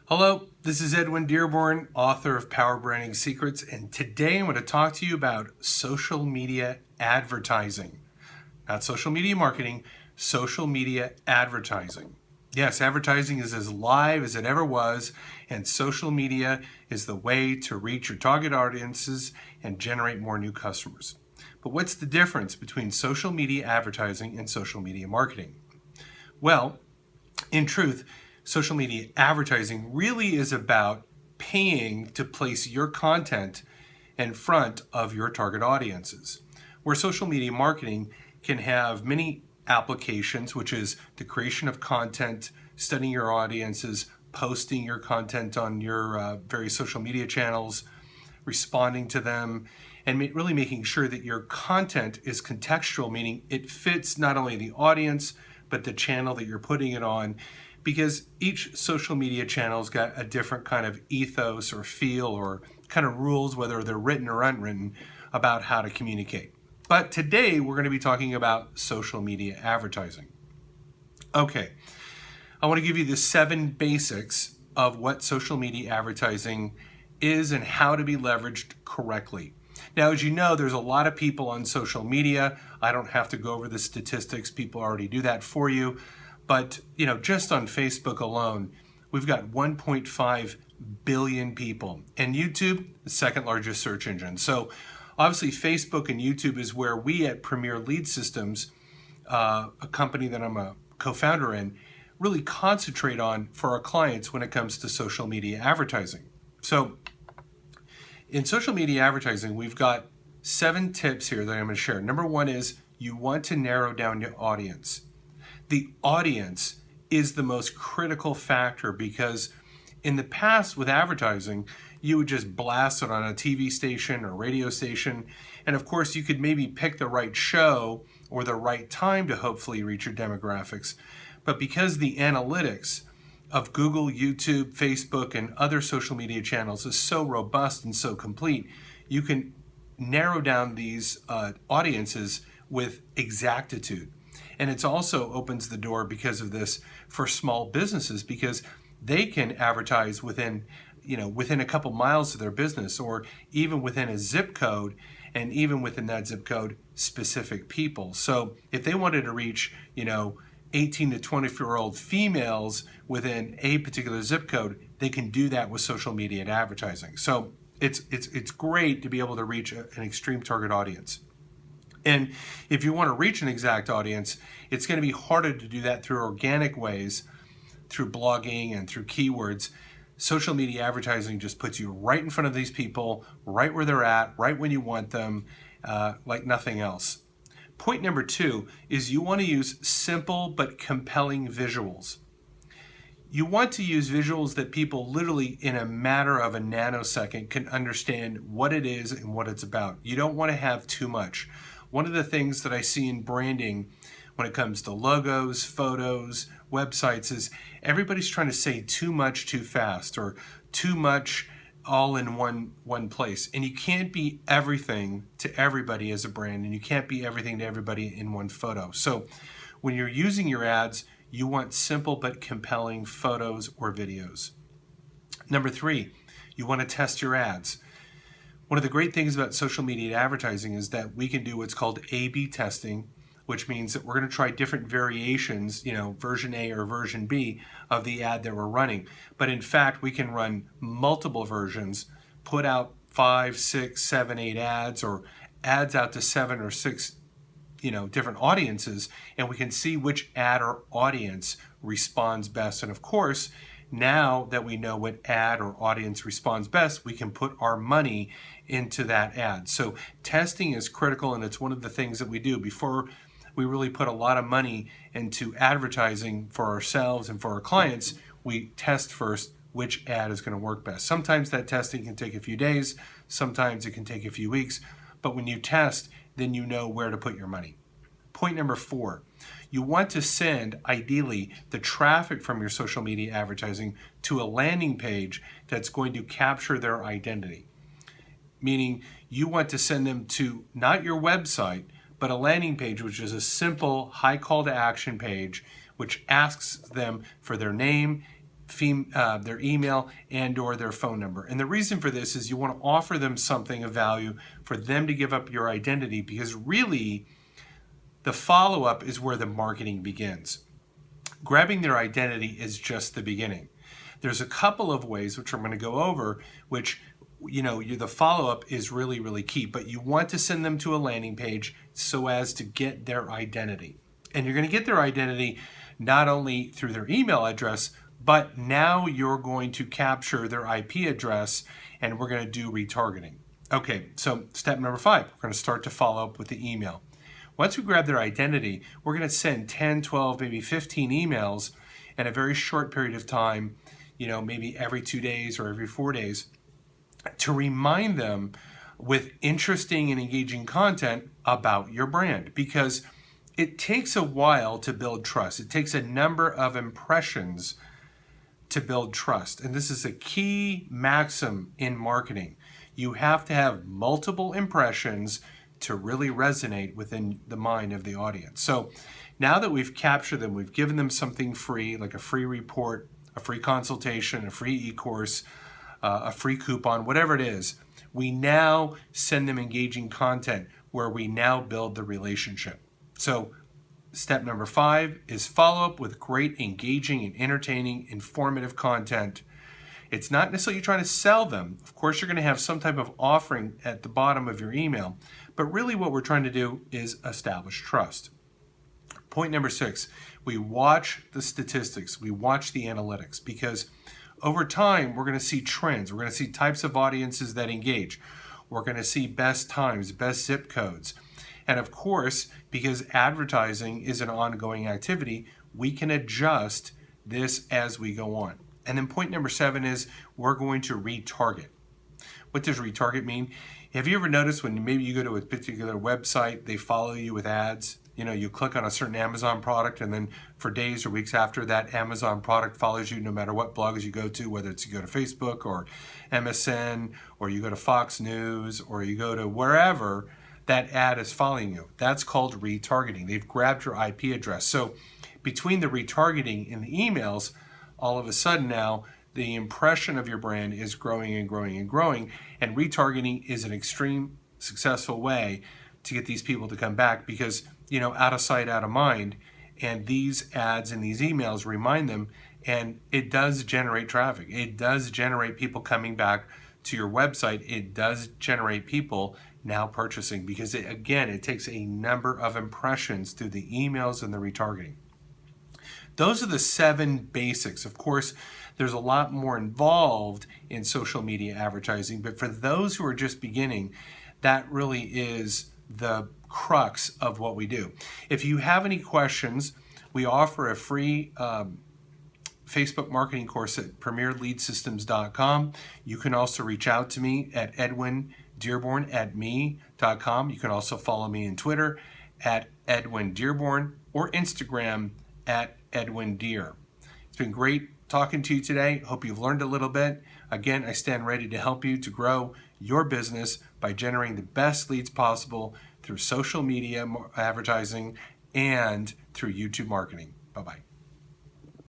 Hello, this is Edwin Dearborn, author of Power Branding Secrets, and today I'm going to talk to you about social media advertising. Not social media marketing, social media advertising. Yes, advertising is as live as it ever was, and social media is the way to reach your target audiences and generate more new customers. But what's the difference between social media advertising and social media marketing? Well, in truth, social media advertising really is about paying to place your content in front of your target audiences. Where social media marketing can have many applications, which is the creation of content, studying your audiences, posting your content on your various social media channels, responding to them, and really making sure that your content is contextual, meaning it fits not only the audience, but the channel that you're putting it on, because each social media channel's got a different kind of ethos or feel or kind of rules, whether they're written or unwritten, about how to communicate. But today we're going to be talking about social media advertising. Okay, I want to give you the 7 basics of what social media advertising is and how to be leveraged correctly. Now, as you know, there's a lot of people on social media. I don't have to go over the statistics. People already do that for you. But, just on Facebook alone, we've got 1.5 billion people. And YouTube, the second largest search engine. So obviously Facebook and YouTube is where we at Premier Lead Systems, a company that I'm a co-founder in, really concentrate on for our clients when it comes to social media advertising. So in social media advertising, we've got 7 tips here that I'm going to share. Number 1 is you want to narrow down your audience. The audience is the most critical factor because in the past with advertising, you would just blast it on a TV station or radio station. And of course, you could maybe pick the right show or the right time to hopefully reach your demographics. But because the analytics of Google, YouTube, Facebook, and other social media channels is so robust and so complete, you can narrow down these audiences with exactitude. And it also opens the door because of this for small businesses because they can advertise within a couple miles of their business or even within a zip code, and even within that zip code, specific people. So if they wanted to reach, 18 to 24-year-old females within a particular zip code, they can do that with social media and advertising. So it's great to be able to reach an extreme target audience. And if you want to reach an exact audience, it's going to be harder to do that through organic ways, through blogging and through keywords. Social media advertising just puts you right in front of these people, right where they're at, right when you want them, like nothing else. Point number 2 is you want to use simple but compelling visuals. You want to use visuals that people literally in a matter of a nanosecond can understand what it is and what it's about. You don't want to have too much. One of the things that I see in branding when it comes to logos, photos, websites is everybody's trying to say too much too fast or too much all in one place. And you can't be everything to everybody as a brand, and you can't be everything to everybody in one photo. So when you're using your ads, you want simple but compelling photos or videos. Number 3, you want to test your ads. One of the great things about social media advertising is that we can do what's called A/B testing, which means that we're going to try different variations, version A or version B of the ad that we're running. But in fact, we can run multiple versions, put out 5, 6, 7, 8 ads or ads out to 7 or 6, different audiences, and we can see which ad or audience responds best. And of course, now that we know what ad or audience responds best, we can put our money into that ad. So testing is critical, and it's one of the things that we do before we really put a lot of money into advertising for ourselves and for our clients. We test first which ad is going to work best. Sometimes that testing can take a few days, sometimes it can take a few weeks, but when you test, then you know where to put your money. Point number 4, you want to send, ideally, the traffic from your social media advertising to a landing page that's going to capture their identity. Meaning you want to send them to not your website, but a landing page, which is a simple, high call to action page, which asks them for their name, their email and or their phone number. And the reason for this is you want to offer them something of value for them to give up your identity, because really the follow-up is where the marketing begins. Grabbing their identity is just the beginning. There's a couple of ways which I'm going to go over, which the follow-up is really, really key, but you want to send them to a landing page so as to get their identity. And you're going to get their identity not only through their email address, but now you're going to capture their IP address, and we're going to do retargeting. Okay, so step number 5, we're going to start to follow up with the email. Once we grab their identity, we're going to send 10, 12, maybe 15 emails in a very short period of time, maybe every 2 days or every 4 days, to remind them with interesting and engaging content about your brand, because it takes a while to build trust. It takes a number of impressions to build trust. And this is a key maxim in marketing. You have to have multiple impressions to really resonate within the mind of the audience. So now that we've captured them, we've given them something free, like a free report, a free consultation, a free e-course, a free coupon, whatever it is, we now send them engaging content where we now build the relationship. So step number 5 is follow up with great, engaging, and entertaining, informative content. It's not necessarily trying to sell them. Of course, you're going to have some type of offering at the bottom of your email, but really what we're trying to do is establish trust. Point number 6, we watch the statistics, we watch the analytics, because over time, we're going to see trends. We're going to see types of audiences that engage. We're going to see best times, best zip codes. And of course, because advertising is an ongoing activity, we can adjust this as we go on. And then point number 7 is we're going to retarget. What does retarget mean? Have you ever noticed when maybe you go to a particular website, they follow you with ads? You click on a certain Amazon product, and then for days or weeks after, that Amazon product follows you no matter what blogs you go to, whether it's you go to Facebook or MSN, or you go to Fox News, or you go to wherever, that ad is following you. That's called retargeting. They've grabbed your IP address. So between the retargeting and the emails, all of a sudden now, the impression of your brand is growing and growing and growing, and retargeting is an extreme successful way to get these people to come back, because out of sight, out of mind, and these ads and these emails remind them, and it does generate traffic. It does generate people coming back to your website. It does generate people now purchasing, because it takes a number of impressions through the emails and the retargeting. Those are the 7 basics. Of course, there's a lot more involved in social media advertising, but for those who are just beginning, that really is the crux of what we do. If you have any questions, we offer a free Facebook marketing course at premierleadsystems.com. You can also reach out to me at edwindearborn@me.com. You can also follow me on Twitter at edwindearborn or Instagram at edwindear. It's been great talking to you today. Hope you've learned a little bit. Again, I stand ready to help you to grow your business by generating the best leads possible through social media advertising and through YouTube marketing. Bye-bye.